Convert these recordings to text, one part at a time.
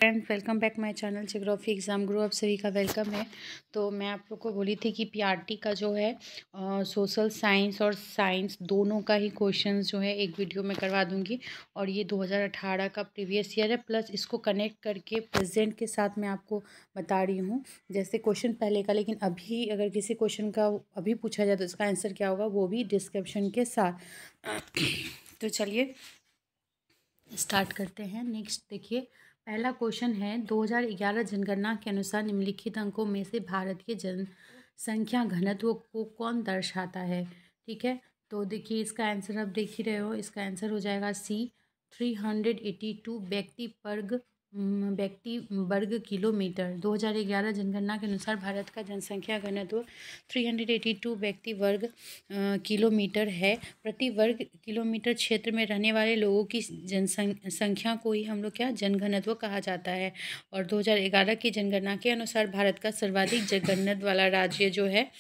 Friend, welcome back my channel geography exam गुरु। आप सभी का वेलकम है। तो मैं आप लोग को बोली थी कि पीआरटी का जो है सोशल साइंस और साइंस दोनों का ही क्वेश्चंस जो है एक वीडियो में करवा दूंगी। और ये 2018 का प्रीवियस ईयर है, प्लस इसको कनेक्ट करके प्रेजेंट के साथ मैं आपको बता रही हूँ। जैसे क्वेश्चन पहले का, लेकिन अभी अगर किसी क्वेश्चन का अभी पूछा जाए तो इसका आंसर क्या होगा वो भी डिस्क्रिप्शन के साथ। तो चलिए स्टार्ट करते हैं। नेक्स्ट देखिए, पहला क्वेश्चन है 2011 जनगणना के अनुसार निम्नलिखित अंकों में से भारत के जनसंख्या घनत्व को कौन दर्शाता है। ठीक है, तो देखिए इसका आंसर आप देख ही रहे हो। इसका आंसर हो जाएगा सी 382 व्यक्ति वर्ग किलोमीटर। 2011 जनगणना के अनुसार भारत का जनसंख्या घनत्व 382 व्यक्ति वर्ग किलोमीटर है। प्रति वर्ग किलोमीटर क्षेत्र में रहने वाले लोगों की जनसंख्या को ही हम लोग क्या जनघनत्व कहा जाता है। और 2011 की जनगणना के अनुसार भारत का सर्वाधिक जनघनत्व वाला राज्य जो है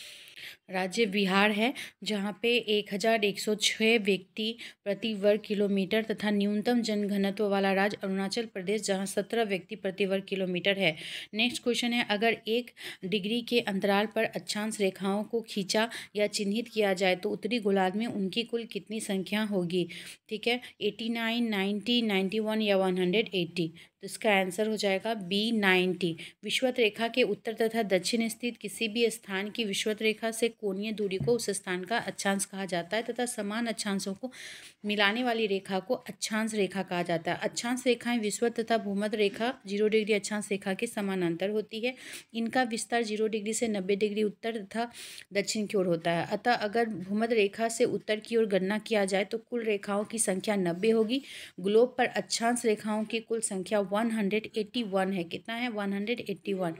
राज्य बिहार है, जहाँ पे 1106 व्यक्ति प्रति वर्ग किलोमीटर तथा न्यूनतम जनघनत्व वाला राज्य अरुणाचल प्रदेश, जहाँ 17 व्यक्ति प्रति वर्ग किलोमीटर है। नेक्स्ट क्वेश्चन है, अगर 1 डिग्री के अंतराल पर अक्षांश रेखाओं को खींचा या चिन्हित किया जाए तो उत्तरी गोलार्ध में उनकी कुल कितनी संख्या होगी। ठीक है, 89, 90, 91 या 180। तो इसका आंसर हो जाएगा बी 90। विषुवत रेखा के उत्तर तथा दक्षिण स्थित किसी भी स्थान की विषुवत रेखा से कोणीय दूरी को उस स्थान का अक्षांश कहा जाता है तथा समान अक्षांशों को मिलाने वाली रेखा को अक्षांश रेखा कहा जाता है। अक्षांश रेखाएं विषुवत तथा भूमध्य रेखा 0 डिग्री अक्षांश रेखा के समानांतर होती है। इनका विस्तार 0 डिग्री से 90 डिग्री उत्तर तथा दक्षिण की ओर होता है। अतः अगर भूमध्य रेखा से उत्तर की ओर गणना किया जाए तो कुल रेखाओं की संख्या 90 होगी। ग्लोब पर अक्षांश रेखाओं की कुल संख्या 181 है। कितना है? 181।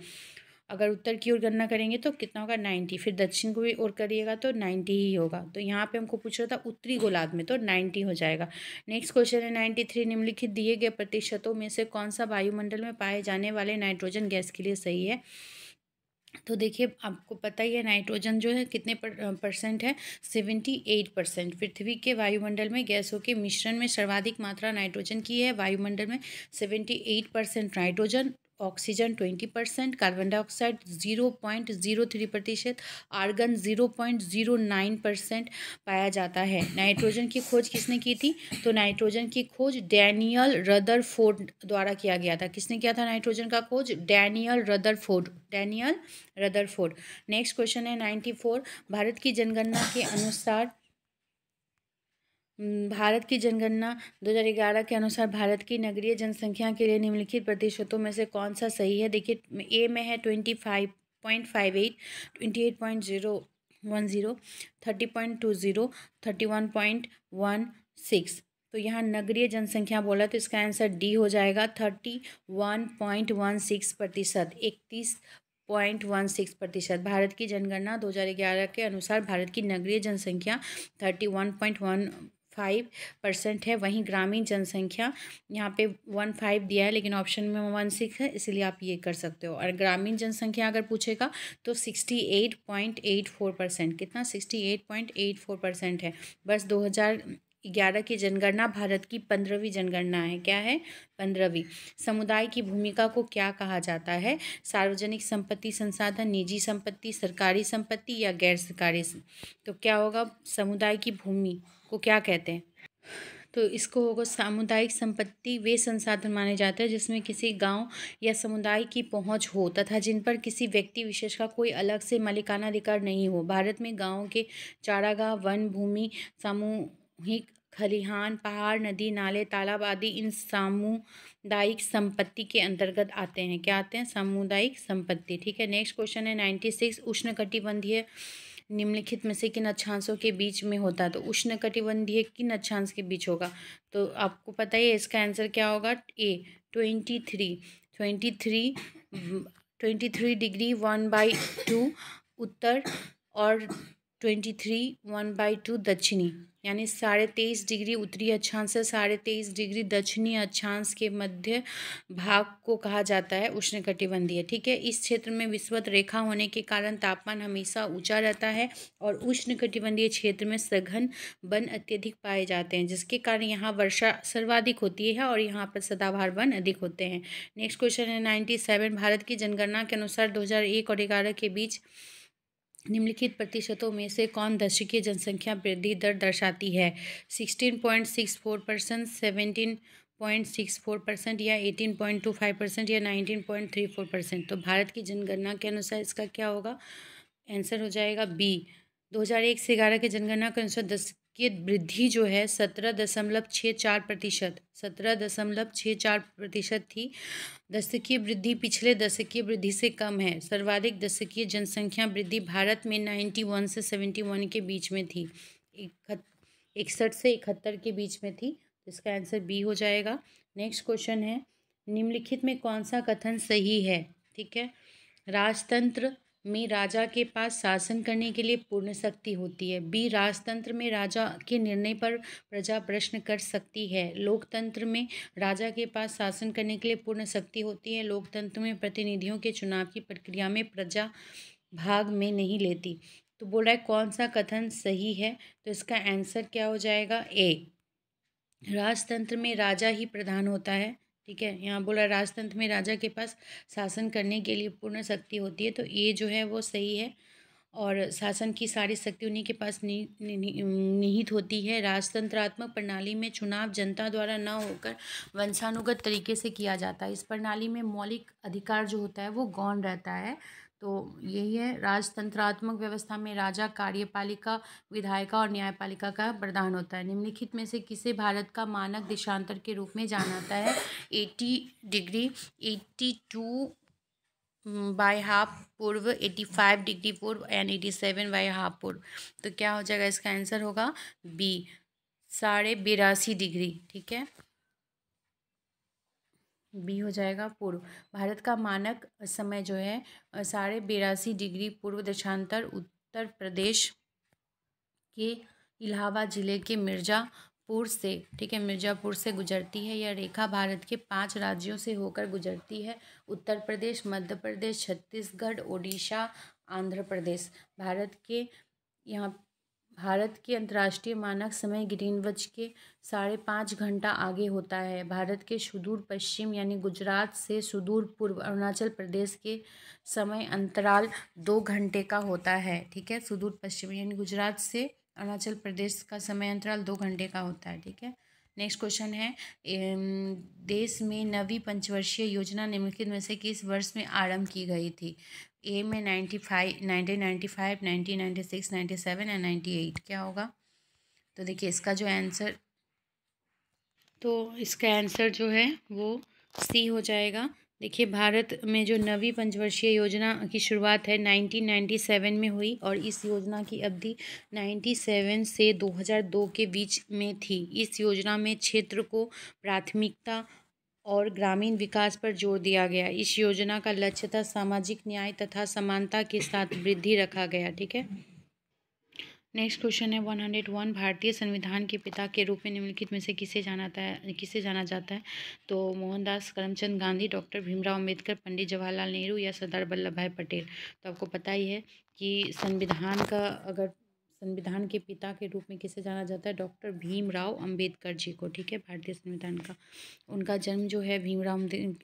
अगर उत्तर की ओर गणना करेंगे तो कितना होगा? 90। फिर दक्षिण की ओर करिएगा तो 90 ही होगा। तो यहाँ पे हमको पूछ रहा था उत्तरी गोलार्ध में, तो 90 हो जाएगा। नेक्स्ट क्वेश्चन है 93, निम्नलिखित दिए गए प्रतिशतों में से कौन सा वायुमंडल में पाए जाने वाले नाइट्रोजन गैस के लिए सही है। तो देखिए आपको पता ही है नाइट्रोजन जो है कितने परसेंट है? 78%। पृथ्वी के वायुमंडल में गैसों के मिश्रण में सर्वाधिक मात्रा नाइट्रोजन की है। वायुमंडल में 78% nitrogen, oxygen 20%, carbon dioxide 0.03%, argon 0.09% पाया जाता है। नाइट्रोजन की खोज किसने की थी? तो नाइट्रोजन की खोज डैनियल रदरफोर्ड द्वारा किया गया था। किसने किया था नाइट्रोजन का खोज? Daniel Rutherford. नेक्स्ट क्वेश्चन है 94, भारत की जनगणना 2011 के अनुसार भारत की नगरीय जनसंख्या के लिए निम्नलिखित प्रतिशतों में से कौन सा सही है। देखिए ए में है 25.58, 28.010, 30.20, 31.16। तो यहाँ नगरीय जनसंख्या बोला तो इसका आंसर डी हो जाएगा 31.16%। 31.16%। भारत की जनगणना 2011 के अनुसार भारत की नगरीय जनसंख्या 31.15% है। वहीं ग्रामीण जनसंख्या यहाँ पे 15 दिया है, लेकिन ऑप्शन में 16 है, इसलिए आप ये कर सकते हो। और ग्रामीण जनसंख्या अगर पूछेगा तो 68.84%। कितना? 68.84% है। बस 2011 की जनगणना भारत की 15वीं जनगणना है। क्या है? 15वीं। समुदाय की भूमिका को क्या कहा जाता है? सार्वजनिक संपत्ति, संसाधन, निजी संपत्ति, सरकारी संपत्ति या गैर सरकारी। तो क्या होगा? समुदाय की भूमि को क्या कहते हैं? तो इसको होगा सामुदायिक संपत्ति वे संसाधन माने जाते हैं जिसमें किसी गांव या समुदाय की पहुंच हो तथा जिन पर किसी व्यक्ति विशेष का कोई अलग से मालिकाना अधिकार नहीं हो। भारत में गांव के चारागाह, वन भूमि, सामूहिक खलिहान, पहाड़, नदी, नाले, तालाब आदि इन सामुदायिक संपत्ति के अंतर्गत आते हैं। क्या आते हैं? सामुदायिक संपत्ति। ठीक है, नेक्स्ट क्वेश्चन है 96, उष्णकटिबंधीय निम्नलिखित में से किन अक्षांशों के बीच में होता है। तो उष्णकटिबंधीय किन अक्षांश के बीच होगा? तो आपको पता ही है इसका आंसर क्या होगा? ए 23 डिग्री 1/2 उत्तर और 23 1/2 दक्षिणी, यानी 23.5 डिग्री उत्तरी अक्षांश से 23.5 डिग्री दक्षिणी अक्षांश के मध्य भाग को कहा जाता है उष्णकटिबंधीय। ठीक है, इस क्षेत्र में विषुवत रेखा होने के कारण तापमान हमेशा ऊंचा रहता है और उष्णकटिबंधीय क्षेत्र में सघन वन अत्यधिक पाए जाते हैं, जिसके कारण यहाँ वर्षा सर्वाधिक होती है और यहाँ पर सदाबहार वन अधिक होते हैं। नेक्स्ट क्वेश्चन है 97। भारत की जनगणना के अनुसार 2001 और 2011 के बीच निम्नलिखित प्रतिशतों में से कौन दशकीय जनसंख्या वृद्धि दर दर्शाती है? 16.64%, 17.64% या 18.25% या 19.34%। तो भारत की जनगणना के अनुसार इसका क्या होगा? आंसर हो जाएगा बी। 2001 से 2011 की जनगणना के अनुसार दशकीय वृद्धि जो है 17.64%, 17.64% थी। दशकीय वृद्धि पिछले दशकीय वृद्धि से कम है। सर्वाधिक दशकीय जनसंख्या वृद्धि भारत में 91 से 71 के बीच में थी, 61 से 71 के बीच में थी। तो इसका आंसर बी हो जाएगा। नेक्स्ट क्वेश्चन है निम्नलिखित में कौन सा कथन सही है? ठीक है, राजतंत्र में राजा के पास शासन करने के लिए पूर्ण शक्ति होती है। बी, राजतंत्र में राजा के निर्णय पर प्रजा प्रश्न कर सकती है। लोकतंत्र में राजा के पास शासन करने के लिए पूर्ण शक्ति होती है। लोकतंत्र में प्रतिनिधियों के चुनाव की प्रक्रिया में प्रजा भाग में नहीं लेती। तो बोल रहा है कौन सा कथन सही है? तो इसका आंसर क्या हो जाएगा? ए, राजतंत्र में राजा ही प्रधान होता है। ठीक है, यहाँ बोला राजतंत्र में राजा के पास शासन करने के लिए पूर्ण शक्ति होती है, तो ये जो है वो सही है और शासन की सारी शक्ति उन्हीं के पास निहित होती है। राजतंत्रात्मक प्रणाली में चुनाव जनता द्वारा न होकर वंशानुगत तरीके से किया जाता है। इस प्रणाली में मौलिक अधिकार जो होता है वो गौण रहता है। तो यही है, राजतंत्रात्मक व्यवस्था में राजा कार्यपालिका, विधायिका और न्यायपालिका का प्रधान होता है। निम्नलिखित में से किसे भारत का मानक देशांतर के रूप में जाना जाता है? 80 डिग्री, 82 बाय हाफ पूर्व, 85 डिग्री पूर्व एंड 87 बाय हाफ पूर्व। तो क्या हो जाएगा? इसका आंसर होगा बी, 82.5 डिग्री। ठीक है, बी हो जाएगा पूर्व। भारत का मानक समय जो है 82.5 डिग्री पूर्व देशांतर उत्तर प्रदेश के इलाहाबाद जिले के मिर्ज़ापुर से, ठीक है, मिर्ज़ापुर से गुजरती है। यह रेखा भारत के 5 राज्यों से होकर गुजरती है: उत्तर प्रदेश, मध्य प्रदेश, छत्तीसगढ़, ओडिशा, आंध्र प्रदेश। भारत के अंतर्राष्ट्रीय मानक समय ग्रीनविच के 5.5 घंटा आगे होता है। भारत के सुदूर पश्चिम यानी गुजरात से सुदूर पूर्व अरुणाचल प्रदेश के समय अंतराल 2 घंटे का होता है। ठीक है, सुदूर पश्चिम यानी गुजरात से अरुणाचल प्रदेश का समय अंतराल 2 घंटे का होता है। ठीक है, नेक्स्ट क्वेश्चन है देश में नवी पंचवर्षीय योजना निम्नलिखित में से किस वर्ष में आरंभ की गई थी? ए में 1995, 1996, 97 एंड 98। क्या होगा? तो देखिए इसका आंसर जो है वो सी हो जाएगा। देखिए भारत में जो नवी पंचवर्षीय योजना की शुरुआत है 1997 में हुई और इस योजना की अवधि 97 से 2002 के बीच में थी। इस योजना में क्षेत्र को प्राथमिकता और ग्रामीण विकास पर जोर दिया गया। इस योजना का लक्ष्य था सामाजिक न्याय तथा समानता के साथ वृद्धि रखा गया। ठीक है, नेक्स्ट क्वेश्चन है 101। भारतीय संविधान के पिता के रूप में निम्नलिखित में से किसे जाना जाता है? तो मोहनदास करमचंद गांधी, डॉक्टर भीमराव अम्बेडकर, पंडित जवाहरलाल नेहरू या सरदार वल्लभ भाई पटेल। तो आपको पता ही है कि संविधान के पिता के रूप में किसे जाना जाता है? डॉक्टर भीमराव अम्बेडकर जी को। ठीक है, भारतीय संविधान का उनका जन्म जो है भीमराव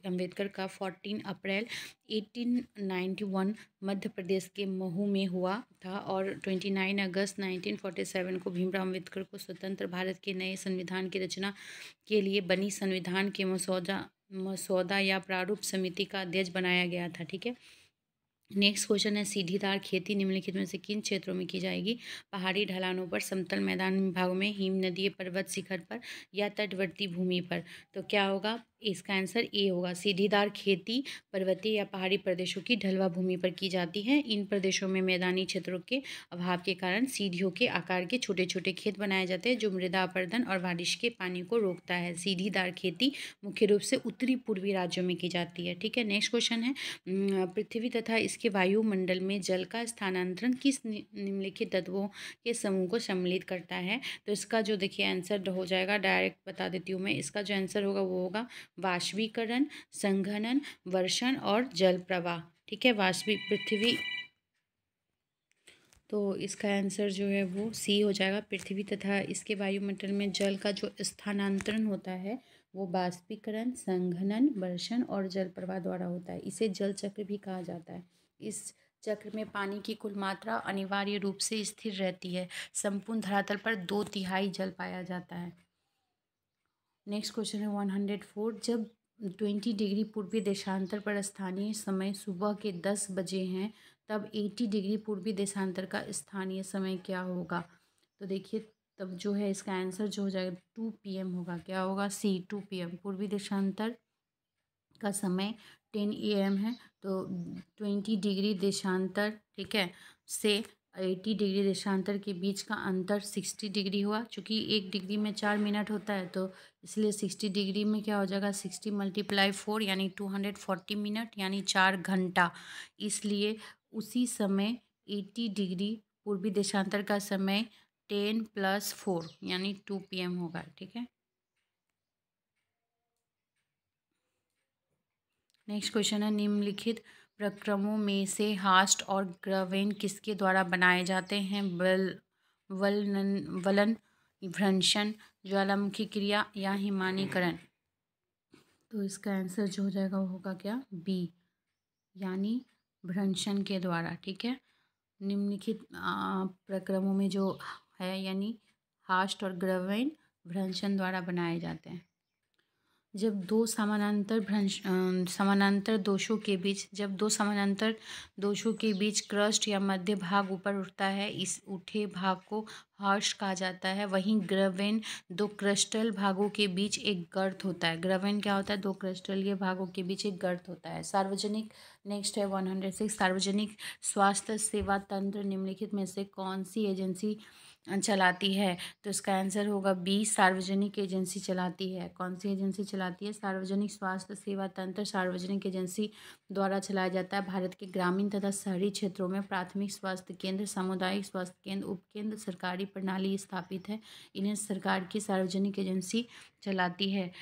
अम्बेडकर का 14 अप्रैल 1891 मध्य प्रदेश के महू में हुआ था और 29 अगस्त 1947 को भीमराव अम्बेडकर को स्वतंत्र भारत के नए संविधान की रचना के लिए बनी संविधान के मसौदा या प्रारूप समिति का अध्यक्ष बनाया गया था। ठीक है, नेक्स्ट क्वेश्चन है सीढ़ीदार खेती निम्नलिखित में से किन क्षेत्रों में की जाएगी? पहाड़ी ढलानों पर, समतल मैदान भागों में, हिम नदीय पर्वत शिखर पर या तटवर्ती भूमि पर। तो क्या होगा? इसका आंसर ए होगा। सीढ़ीदार खेती पर्वतीय या पहाड़ी प्रदेशों की ढलवा भूमि पर की जाती है। इन प्रदेशों में मैदानी क्षेत्रों के अभाव के कारण सीढ़ियों के आकार के छोटे छोटे खेत बनाए जाते हैं, जो मृदा अपरदन और बारिश के पानी को रोकता है। सीढ़ीदार खेती मुख्य रूप से उत्तरी पूर्वी राज्यों में की जाती है। ठीक है, नेक्स्ट क्वेश्चन है, पृथ्वी तथा इसके वायुमंडल में जल का स्थानांतरण किस निम्नलिखित तत्वों के समूह को सम्मिलित करता है? तो इसका जो देखिए आंसर हो जाएगा, डायरेक्ट बता देती हूँ मैं, इसका जो आंसर होगा वो होगा वाष्पीकरण, संघनन, वर्षण और जल प्रवाह। ठीक है, पृथ्वी, तो इसका आंसर जो है वो सी हो जाएगा। पृथ्वी तथा इसके वायुमंडल में जल का जो स्थानांतरण होता है वो वाष्पीकरण, संघनन, वर्षण और जल प्रवाह द्वारा होता है। इसे जल चक्र भी कहा जाता है। इस चक्र में पानी की कुल मात्रा अनिवार्य रूप से स्थिर रहती है। संपूर्ण धरातल पर 2/3 जल पाया जाता है। नेक्स्ट क्वेश्चन है 104, जब 20 डिग्री पूर्वी देशांतर पर स्थानीय समय सुबह के 10 बजे हैं, तब 80 डिग्री पूर्वी देशांतर का स्थानीय समय क्या होगा? तो देखिए, तब जो है इसका आंसर जो हो जाएगा 2 PM होगा। क्या होगा? सी, 2 PM। पूर्वी देशांतर का समय 10 AM है, तो 20 डिग्री देशांतर, ठीक है, से 80 डिग्री देशांतर के बीच का अंतर 60 डिग्री हुआ। चूँकि 1 डिग्री में 4 मिनट होता है, तो इसलिए 60 डिग्री में क्या हो जाएगा, 60 × 4 यानी 240 मिनट यानी 4 घंटा। इसलिए उसी समय 80 डिग्री पूर्वी देशांतर का समय 10 + 4 यानी 2 PM होगा। ठीक है, नेक्स्ट क्वेश्चन है, निम्नलिखित प्रक्रमों में से हास्ट और ग्रवेन किसके द्वारा बनाए जाते हैं? वलन भ्रंशन, ज्वालामुखी क्रिया या हिमानीकरण? तो इसका आंसर जो हो जाएगा वो होगा क्या, बी, यानी भ्रंशन के द्वारा। ठीक है, निम्नलिखित प्रक्रमों में जो है यानी हास्ट और ग्रवेन भ्रंशन द्वारा बनाए जाते हैं। जब दो समानांतर दोषों के बीच क्रस्ट या मध्य भाग ऊपर उठता है, इस उठे भाग को हास्ट कहा जाता है। वहीं ग्रवेन दो क्रस्टल भागों के बीच एक गर्त होता है। ग्रवेन क्या होता है? दो क्रस्टलीय भागों के बीच एक गर्त होता है। सार्वजनिक, नेक्स्ट है 106, सार्वजनिक स्वास्थ्य सेवा तंत्र निम्नलिखित में से कौन सी एजेंसी चलाती है? तो इसका आंसर होगा बी, सार्वजनिक एजेंसी चलाती है। कौन सी एजेंसी चलाती है? सार्वजनिक स्वास्थ्य सेवा तंत्र सार्वजनिक एजेंसी द्वारा चलाया जाता है। भारत के ग्रामीण तथा शहरी क्षेत्रों में प्राथमिक स्वास्थ्य केंद्र, सामुदायिक स्वास्थ्य केंद्र, उपकेंद्र सरकारी प्रणाली स्थापित है। इन्हें सरकार की सार्वजनिक एजेंसी चलाती है।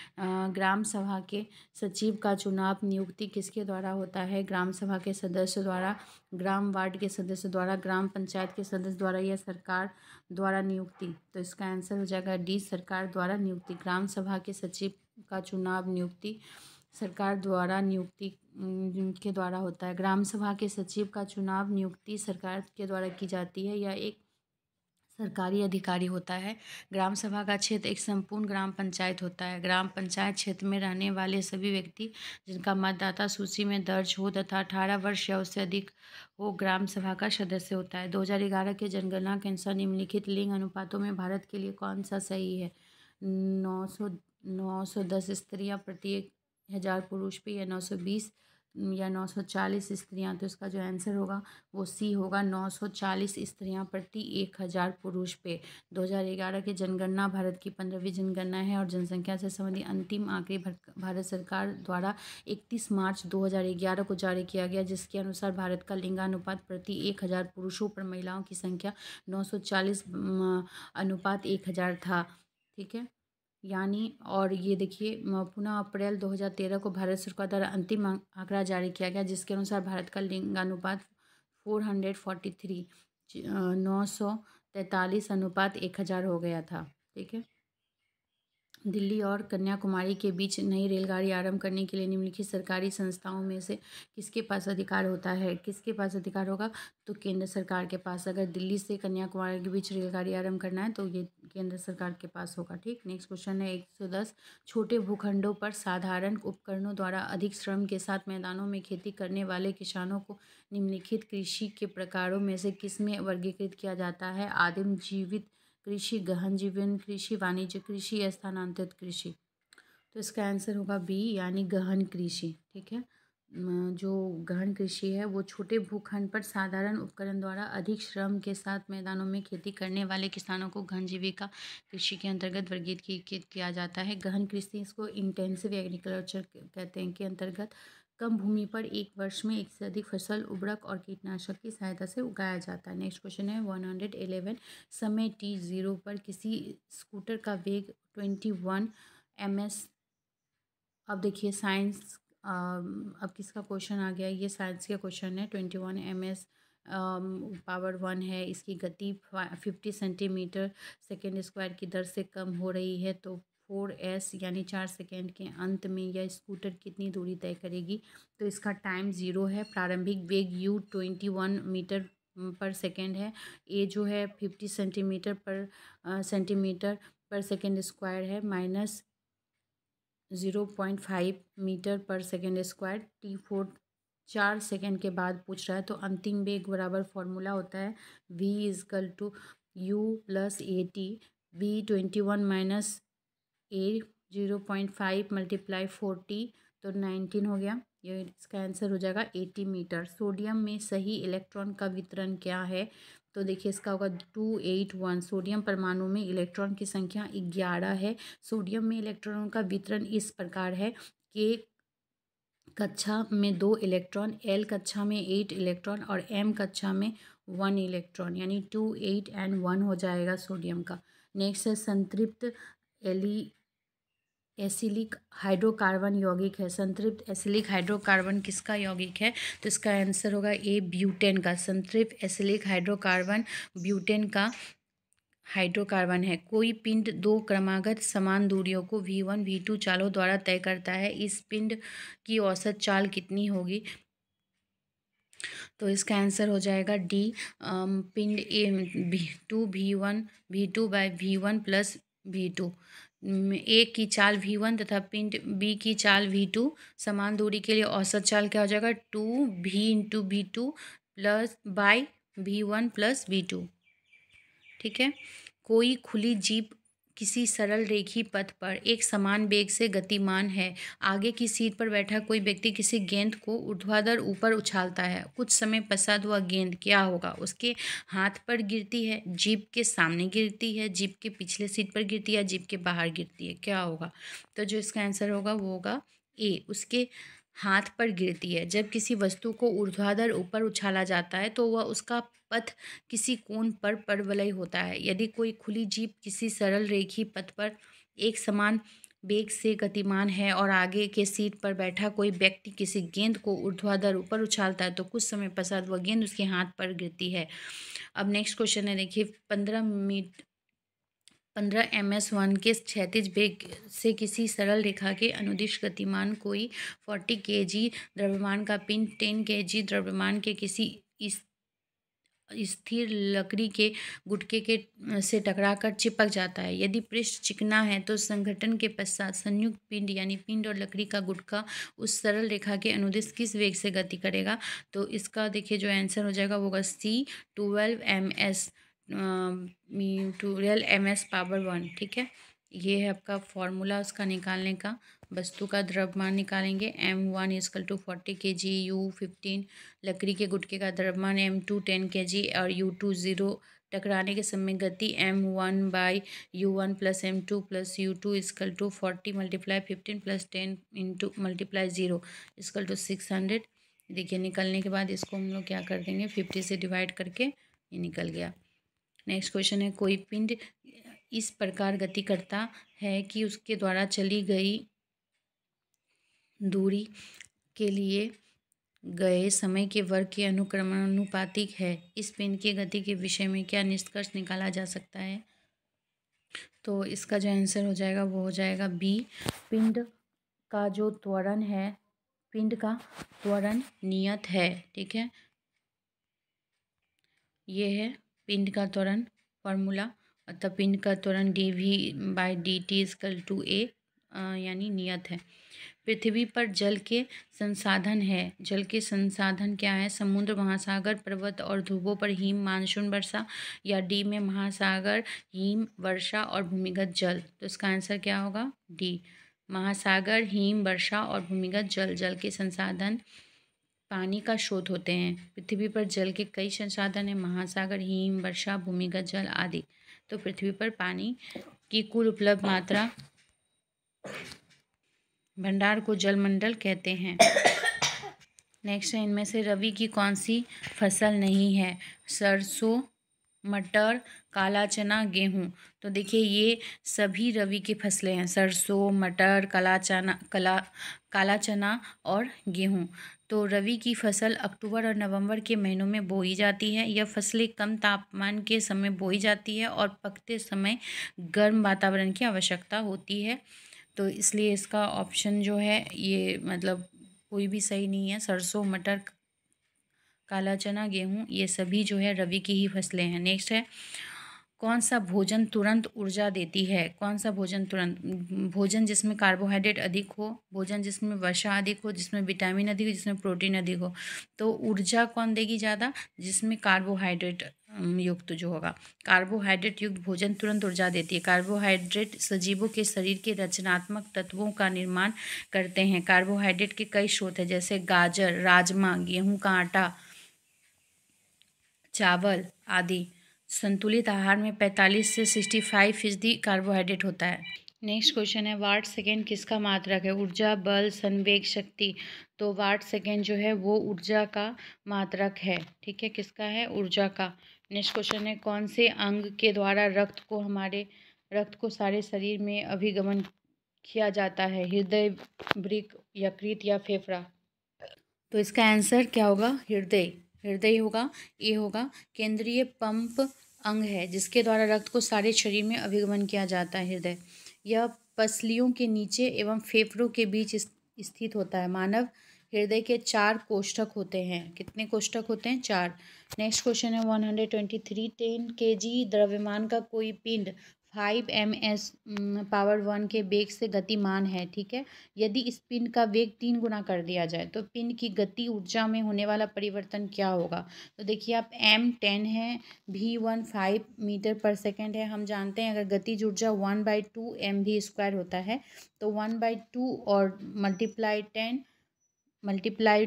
ग्राम सभा के सचिव का चुनाव नियुक्ति किसके द्वारा होता है? ग्राम सभा के सदस्य द्वारा, ग्राम वार्ड के सदस्य द्वारा, ग्राम पंचायत के सदस्य द्वारा या सरकार द्वारा नियुक्ति? तो इसका आंसर हो जाएगा डी, सरकार द्वारा नियुक्ति। ग्राम सभा के सचिव का चुनाव नियुक्ति सरकार द्वारा नियुक्ति के द्वारा होता है। ग्राम सभा के सचिव का चुनाव नियुक्ति सरकार के द्वारा की जाती है या एक सरकारी अधिकारी होता है। ग्राम सभा का क्षेत्र एक संपूर्ण ग्राम पंचायत होता है। ग्राम पंचायत क्षेत्र में रहने वाले सभी व्यक्ति जिनका मतदाता सूची में दर्ज हो तथा 18 वर्ष या उससे अधिक हो ग्राम सभा का सदस्य होता है। 2011 के जनगणना के अनुसार निम्नलिखित लिंग अनुपातों में भारत के लिए कौन सा सही है? 910 स्त्रियाँ प्रति 1000 पुरुष पे, या 920 या 940 स्त्रियाँ? तो इसका जो आंसर होगा वो सी होगा, 940 स्त्रियाँ प्रति 1000 पुरुष पे। 2011 की जनगणना भारत की 15वीं जनगणना है और जनसंख्या से संबंधित अंतिम आंकड़े भारत सरकार द्वारा 31 मार्च 2011 को जारी किया गया, जिसके अनुसार भारत का लिंगानुपात प्रति 1000 पुरुषों पर महिलाओं की संख्या 940 अनुपात 1000 था। ठीक है, यानी, और ये देखिए पुनः अप्रैल 2013 को भारत सरकार द्वारा अंतिम आंकड़ा जारी किया गया, जिसके अनुसार भारत का लिंगानुपात 443 943 अनुपात 1000 हो गया था। ठीक है, दिल्ली और कन्याकुमारी के बीच नई रेलगाड़ी आरंभ करने के लिए निम्नलिखित सरकारी संस्थाओं में से किसके पास अधिकार होता है? किसके पास अधिकार होगा? तो केंद्र सरकार के पास। अगर दिल्ली से कन्याकुमारी के बीच रेलगाड़ी आरंभ करना है तो ये केंद्र सरकार के पास होगा। ठीक, नेक्स्ट क्वेश्चन है 110, छोटे भूखंडों पर साधारण उपकरणों द्वारा अधिक श्रम के साथ मैदानों में खेती करने वाले किसानों को निम्नलिखित कृषि के प्रकारों में से किसमें वर्गीकृत किया जाता है? आदिम जीवित कृषि, गहन जीवन कृषि, वाणिज्य कृषि या स्थानांतरित कृषि? तो इसका आंसर होगा बी यानी गहन कृषि। ठीक है, जो गहन कृषि है वो छोटे भूखंड पर साधारण उपकरण द्वारा अधिक श्रम के साथ मैदानों में खेती करने वाले किसानों को गहन जीविका कृषि के अंतर्गत वर्गीकृत किया जाता है। गहन कृषि, इसको इंटेंसिव एग्रीकल्चर कहते हैं, के अंतर्गत कम भूमि पर एक वर्ष में एक से अधिक फसल उर्वरक और कीटनाशक की सहायता से उगाया जाता है। नेक्स्ट क्वेश्चन है 111। समय t0 पर किसी स्कूटर का वेग 21 ms। अब देखिए साइंस, अब किसका क्वेश्चन आ गया, ये साइंस का क्वेश्चन है। 21 ms पावर 1 है, इसकी गति 50 सेंटीमीटर सेकेंड स्क्वायर की दर से कम हो रही है, तो 4s यानी 4 सेकेंड के अंत में यह स्कूटर कितनी दूरी तय करेगी। तो इसका टाइम 0 है। प्रारंभिक वेग u 21 मीटर पर सेकेंड है। ए जो है 50 सेंटीमीटर पर सेकेंड स्क्वायर है, माइनस 0.5 मीटर पर सेकेंड स्क्वायर। t4 4 सेकेंड के बाद पूछ रहा है, तो अंतिम वेग बराबर फॉर्मूला होता है v equal to u plus AT। v 21 minus a 0.5 multiply 40, तो 19 हो गया। ये इसका आंसर हो जाएगा 80 मीटर। सोडियम में सही इलेक्ट्रॉन का वितरण क्या है, तो देखिए इसका होगा 281। सोडियम परमाणु में इलेक्ट्रॉन की संख्या 11 है। सोडियम में इलेक्ट्रॉनों का वितरण इस प्रकार है कि कक्षा में 2 इलेक्ट्रॉन, एल कक्षा में 8 इलेक्ट्रॉन और एम कक्षा में 1 इलेक्ट्रॉन, यानी 2 8 एंड 1 हो जाएगा सोडियम का। नेक्स्ट है संतृप्त एसिलिक हाइड्रोकार्बन यौगिक है। संतृप्त एसिलिक हाइड्रोकार्बन किसका यौगिक है, तो इसका आंसर होगा ए ब्यूटेन का। संतृप्त एसिलिक हाइड्रोकार्बन ब्यूटेन का हाइड्रोकार्बन है। कोई पिंड दो क्रमागत समान दूरियों को v1 v2 चालों द्वारा तय करता है, इस पिंड की औसत चाल कितनी होगी, तो इसका आंसर हो जाएगा डी। पिंड v2 v2 bye v1 plus v2। ए की चाल v1 तथा पिंड बी की चाल v2, समान दूरी के लिए औसत चाल क्या हो जाएगा 2v into v2 plus by v1 plus v2। ठीक है, कोई खुली जीप किसी सरल रेखी पथ पर एक समान वेग से गतिमान है। आगे की सीट पर बैठा कोई व्यक्ति किसी गेंद को ऊर्ध्वाधर ऊपर उछालता है। कुछ समय पश्चात वह गेंद क्या होगा, उसके हाथ पर गिरती है, जीप के सामने गिरती है, जीप के पिछले सीट पर गिरती है, जीप के बाहर गिरती है, क्या होगा, तो जो इसका आंसर होगा वो होगा ए, उसके हाथ पर गिरती है। जब किसी वस्तु को ऊर्ध्वाधर ऊपर उछाला जाता है तो वह उसका पथ किसी कोण पर परवलय होता है। यदि कोई खुली जीप किसी सरल रेखी पथ पर एक समान वेग से गतिमान है और आगे के सीट पर बैठा कोई व्यक्ति किसी गेंद को ऊर्ध्वाधर ऊपर उछालता है, तो कुछ समय पश्चात वह गेंद उसके हाथ पर गिरती है। अब नेक्स्ट क्वेश्चन है, देखिए 15 ms1 के क्षैतिज वेग से किसी सरल रेखा के अनुदिश गतिमान कोई 40 kg द्रव्यमान का पिंड 10 kg द्रव्यमान के किसी स्थिर लकड़ी के गुटके के से टकराकर चिपक जाता है। यदि पृष्ठ चिकना है तो संघटन के पश्चात संयुक्त पिंड यानी पिंड और लकड़ी का गुटका उस सरल रेखा के अनुदिश किस वेग से गति करेगा, तो इसका देखिए जो आंसर हो जाएगा वो होगा सी 12 ms पावर 1। ठीक है, ये है आपका फॉर्मूला उसका निकालने का। वस्तु का द्रव्यमान निकालेंगे, m1 is equal to 40 kg, u15 लकड़ी के गुटके का द्रव्यमान, m2 10 kg और u2 0। टकराने के समय गति m1 by u1 plus m2 plus u2 equal to 40 multiply 15 plus 10 into multiply 0 equal to 600। देखिए निकलने के बाद इसको हम लोग क्या कर देंगे, 50 से डिवाइड करके ये निकल गया। नेक्स्ट क्वेश्चन है, कोई पिंड इस प्रकार गति करता है कि उसके द्वारा चली गई दूरी के लिए गए समय के वर्ग के अनुक्रमानुपातिक है। इस पिंड की गति के विषय में क्या निष्कर्ष निकाला जा सकता है, तो इसका जो आंसर हो जाएगा वो हो जाएगा बी। पिंड का जो त्वरण है, पिंड का त्वरण नियत है। ठीक है, ये है पिंड का त्वरण फॉर्मूला, अतः पिंड का त्वरण dv/dt इजकल टू a यानी नियत है। पृथ्वी पर जल के संसाधन है। जल के संसाधन क्या है, समुद्र, महासागर, पर्वत और ध्रुवों पर हिम, मानसून वर्षा, या डी में महासागर, हिम, वर्षा और भूमिगत जल, तो इसका आंसर क्या होगा डी। महासागर, हिम वर्षा और भूमिगत जल जल के संसाधन पानी का स्रोत होते हैं। पृथ्वी पर जल के कई संसाधन हैं, महासागर, हिम वर्षा, भूमिगत जल आदि। तो पृथ्वी पर पानी की कुल उपलब्ध मात्रा भंडार को जलमंडल कहते हैं। नेक्स्ट है, इनमें से रबी की कौन सी फसल नहीं है? सरसों, मटर, काला चना, गेहूँ। तो देखिए ये सभी रबी की फसलें हैं, सरसों, मटर, काला चना और गेहूँ। तो रबी की फसल अक्टूबर और नवंबर के महीनों में बोई जाती है। यह फसलें कम तापमान के समय बोई जाती है और पकते समय गर्म वातावरण की आवश्यकता होती है। तो इसलिए इसका ऑप्शन जो है ये मतलब कोई भी सही नहीं है। सरसों, मटर, काला चना, गेहूँ ये सभी जो है रबी की ही फसलें हैं। नेक्स्ट है, कौन सा भोजन तुरंत ऊर्जा देती है? कौन सा भोजन तुरंत? भोजन जिसमें कार्बोहाइड्रेट अधिक हो, भोजन जिसमें वसा अधिक हो, जिसमें विटामिन अधिक हो, जिसमें प्रोटीन अधिक हो। तो ऊर्जा कौन देगी ज़्यादा? जिसमें कार्बोहाइड्रेट युक्त जो होगा। कार्बोहाइड्रेट युक्त भोजन तुरंत ऊर्जा देती है। कार्बोहाइड्रेट सजीवों के शरीर के रचनात्मक तत्वों का निर्माण करते हैं। कार्बोहाइड्रेट के कई स्रोत हैं, जैसे गाजर, राजमा, गेहूँ का आटा, चावल आदि। संतुलित आहार में 45 से 65% कार्बोहाइड्रेट होता है। नेक्स्ट क्वेश्चन है, वाट सेकेंड किसका मात्रक है? ऊर्जा, बल, संवेग, शक्ति। तो वाट सेकेंड जो है वो ऊर्जा का मात्रक है। ठीक है, किसका है? ऊर्जा का। नेक्स्ट क्वेश्चन है, कौन से अंग के द्वारा रक्त को सारे शरीर में अभिगमन किया जाता है? हृदय, वृक्क, यकृत या फेफड़ा? तो इसका आंसर क्या होगा? हृदय। हृदय होगा। ये होगा केंद्रीय पंप अंग है जिसके द्वारा रक्त को सारे शरीर में अभिगमन किया जाता है, हृदय। यह पसलियों के नीचे एवं फेफड़ों के बीच स्थित होता है। मानव हृदय के 4 कोष्ठक होते हैं। कितने कोष्ठक होते हैं? 4। नेक्स्ट क्वेश्चन है, 123 10 kg द्रव्यमान का कोई पिंड 5 ms पावर 1 के वेग से गतिमान है। ठीक है, यदि इस पिंड का वेग 3 गुना कर दिया जाए तो पिंड की गति ऊर्जा में होने वाला परिवर्तन क्या होगा? तो देखिए आप m 10 है, v1 5 मीटर पर सेकेंड है। हम जानते हैं अगर गतिज ऊर्जा 1/2 mv² होता है तो 1/2 और मल्टीप्लाई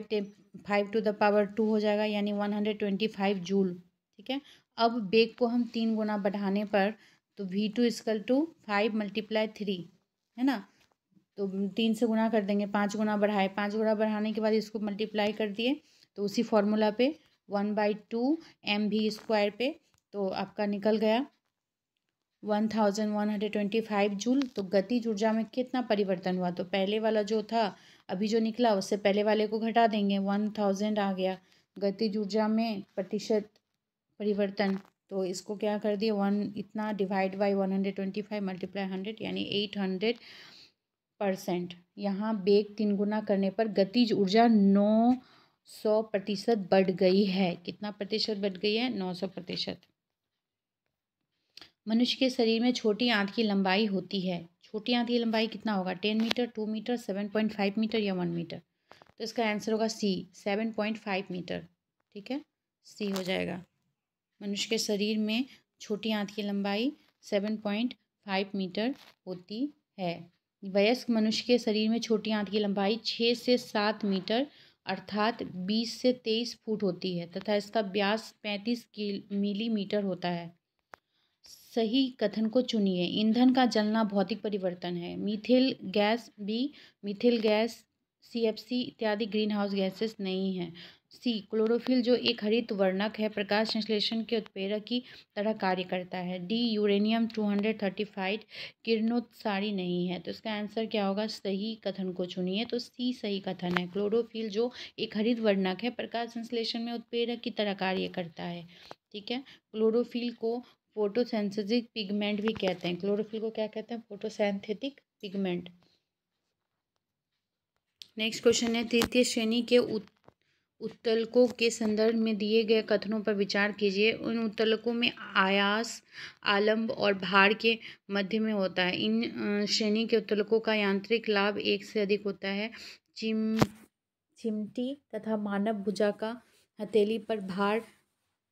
5 टू द पावर 2 हो जाएगा, यानी 125 जूल। ठीक है, अब वेग को हम 3 गुना बढ़ाने पर तो v2 = 5 × 3 है ना। तो 3 से गुना कर देंगे, 5 गुना बढ़ाए, 5 गुना बढ़ाने के बाद इसको मल्टीप्लाई कर दिए तो उसी फॉर्मूला पे 1/2 mv² पे तो आपका निकल गया 1125 जूल। तो गतिज ऊर्जा में कितना परिवर्तन हुआ? तो पहले वाला जो था अभी जो निकला उससे पहले वाले को घटा देंगे, 1000 आ गया। गतिज ऊर्जा में प्रतिशत परिवर्तन, तो इसको क्या कर दिए 1 इतना डिवाइड बाई 125 मल्टीप्लाई 100 यानी 800%। यहाँ वेग 3 गुना करने पर गतिज ऊर्जा 900% बढ़ गई है। कितना प्रतिशत बढ़ गई है? 900%। मनुष्य के शरीर में छोटी आंत की लंबाई होती है। छोटी आंत की लंबाई कितना होगा? 10 मीटर, 2 मीटर, 7.5 मीटर या 1 मीटर? तो इसका आंसर होगा सी, 7.5 मीटर। ठीक है, सी हो जाएगा। मनुष्य के शरीर में छोटी आंत की लंबाई 7.5 मीटर होती है। वयस्क मनुष्य के शरीर में छोटी आंत की लंबाई 6 से 7 मीटर अर्थात 20 से 23 फुट होती है तथा इसका व्यास 35 मिलीमीटर होता है। सही कथन को चुनिए। ईंधन का जलना भौतिक परिवर्तन है। मीथेल गैस बी, मीथेल गैस, CFC इत्यादि ग्रीन हाउस गैसेस नहीं हैं। सी, क्लोरोफिल जो एक हरित वर्णक है, प्रकाश संश्लेषण के उत्प्रेरक की तरह कार्य करता है। डी, यूरेनियम 235 किरणोत्सारी नहीं है। तो इसका आंसर क्या होगा? सही कथन को चुनिए। तो सी सही कथन है। क्लोरोफिल जो एक हरित वर्णक है, प्रकाश संश्लेषण में उत्प्रेरक की तरह कार्य करता है। ठीक है, क्लोरोफिल को फोटोसिंथेटिक पिगमेंट भी कहते हैं। क्लोरोफिल को क्या कहते हैं? Photosynthetic pigment. नेक्स्ट क्वेश्चन है, तृतीय श्रेणी के उत्तलकों के संदर्भ में दिए गए कथनों पर विचार कीजिए। उन उत्तलकों में आयास, आलंब और भार के मध्य में होता है। इन श्रेणी के उत्तलकों का यांत्रिक लाभ 1 से अधिक होता है। चिमटी तथा मानव भुजा का हथेली पर भार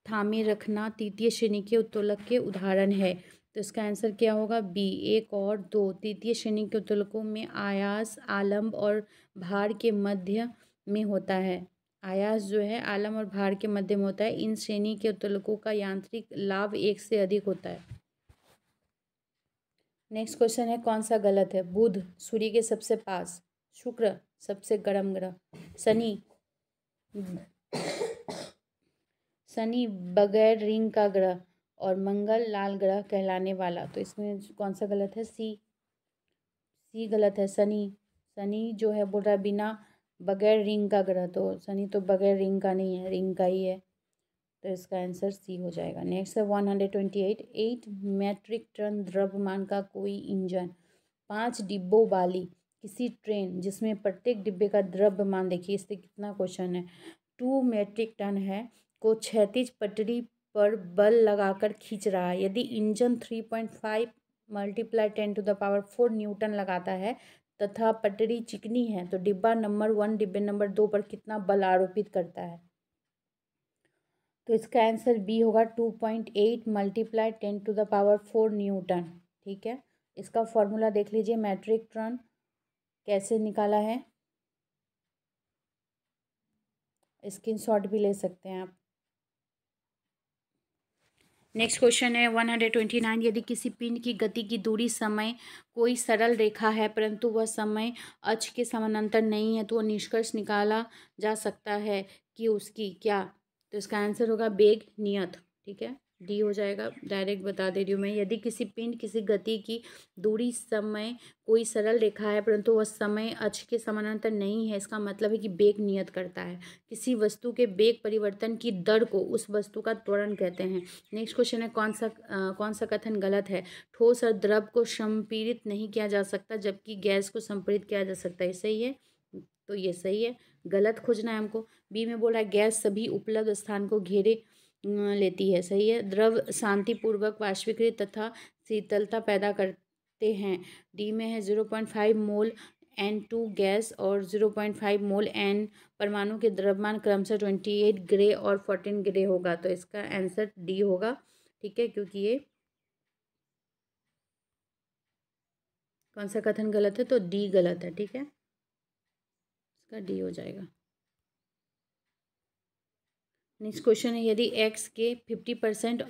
थामे रखना तृतीय श्रेणी के उत्तोलक के उदाहरण है। तो इसका आंसर क्या होगा? बी, 1 और 2। तृतीय श्रेणी के उत्तोलकों में आयास आलम्ब और भार के मध्य में होता है। आयास जो है आलम्ब और भार के मध्य में होता है। इन श्रेणी के उत्तोलकों का यांत्रिक लाभ 1 से अधिक होता है। नेक्स्ट क्वेश्चन है, कौन सा गलत है? बुध सूर्य के सबसे पास, शुक्र सबसे गर्म ग्रह, शनि बगैर रिंग का ग्रह और मंगल लाल ग्रह कहलाने वाला। तो इसमें कौन सा गलत है? सी गलत है। शनि जो है बोल रहा है बिना बगैर रिंग का ग्रह, तो शनि तो बगैर रिंग का नहीं है, रिंग का ही है, तो इसका आंसर सी हो जाएगा। नेक्स्ट है 128, 8 मैट्रिक टन द्रव्यमान का कोई इंजन 5 डिब्बों वाली किसी ट्रेन जिसमें प्रत्येक डिब्बे का द्रव्यमान, देखिए इससे कितना क्वेश्चन है, 2 मैट्रिक टन है, को क्षैतिज पटरी पर बल लगाकर खींच रहा है। यदि इंजन 3.5 × 10⁴ न्यूटन लगाता है तथा पटरी चिकनी है तो डिब्बा नंबर 1 डिब्बे नंबर 2 पर कितना बल आरोपित करता है? तो इसका आंसर बी होगा, 2.8 × 10⁴ न्यूटन। ठीक है, इसका फॉर्मूला देख लीजिए, मैट्रिक टन कैसे निकाला है, स्क्रीनशॉट भी ले सकते हैं आप। नेक्स्ट क्वेश्चन है 129, यदि किसी पिंड की गति की दूरी समय कोई सरल रेखा है परंतु वह समय अक्ष के समानांतर नहीं है, तो वह निष्कर्ष निकाला जा सकता है कि उसकी क्या? तो इसका आंसर होगा वेग नियत। ठीक है, डी हो जाएगा, डायरेक्ट बता दे रही हूँ मैं। यदि किसी पिंड किसी गति की दूरी समय कोई सरल रेखा है परंतु वह समय अक्ष के समानांतर नहीं है, इसका मतलब है कि वेग नियत करता है। किसी वस्तु के वेग परिवर्तन की दर को उस वस्तु का त्वरण कहते हैं। नेक्स्ट क्वेश्चन है, कौन सा कथन गलत है? ठोस और द्रव को संपीड़ित नहीं किया जा सकता जबकि गैस को संपीड़ित किया जा सकता है, सही है, तो ये सही है। गलत खोजना है हमको। बी में बोला है गैस सभी उपलब्ध स्थान को घेरे लेती है, सही है। द्रव शांतिपूर्वक वाष्पीकृत तथा शीतलता पैदा करते हैं। डी में है 0.5 मोल N2 गैस और 0.5 मोल N परमाणु के द्रव्यमान क्रमशः 28 ग्रे और 14 ग्रे होगा, तो इसका आंसर डी होगा। ठीक है, क्योंकि ये कौन सा कथन गलत है, तो डी गलत है। ठीक है, इसका डी हो जाएगा। नेक्स्ट क्वेश्चन है, यदि x के 50%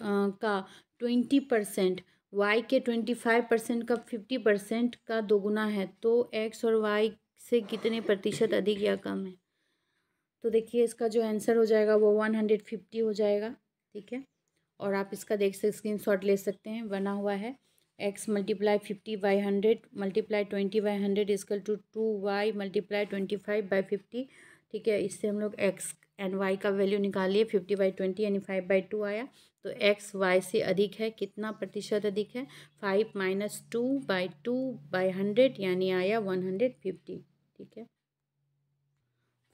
का 20%, y के 25% का 50% का दोगुना है तो x और y से कितने प्रतिशत अधिक या कम है? तो देखिए इसका जो आंसर हो जाएगा वो 150 हो जाएगा। ठीक है, और आप इसका देख सकते स्क्रीनशॉट ले सकते हैं, बना हुआ है x × 50/100 × 20/100 इक्वल टू 2y × 25/50। ठीक है, इससे हम लोग x एंड y का वैल्यू निकालिए, 50/20 यानी 5/2 आया। तो x y से अधिक है, कितना प्रतिशत अधिक है? 5 - 2/2/100 यानी आया 150। ठीक है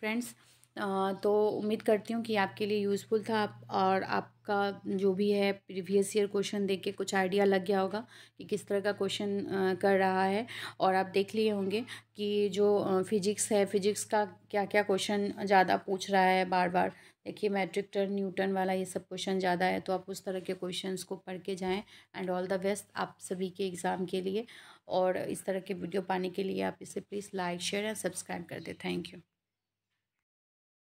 फ्रेंड्स, तो उम्मीद करती हूँ कि आपके लिए यूज़फुल था और आपका जो भी है प्रीवियस ईयर क्वेश्चन देख के कुछ आइडिया लग गया होगा कि किस तरह का क्वेश्चन कर रहा है। और आप देख लिए होंगे कि जो फिजिक्स है, फिजिक्स का क्या क्या क्वेश्चन ज़्यादा पूछ रहा है बार बार। देखिए मैट्रिक टन न्यूटन वाला ये सब क्वेश्चन ज़्यादा है, तो आप उस तरह के क्वेश्चंस को पढ़ के जाएँ। एंड ऑल द बेस्ट आप सभी के एग्ज़ाम के लिए। और इस तरह के वीडियो पाने के लिए आप इसे please like share and subscribe कर दें। Thank you.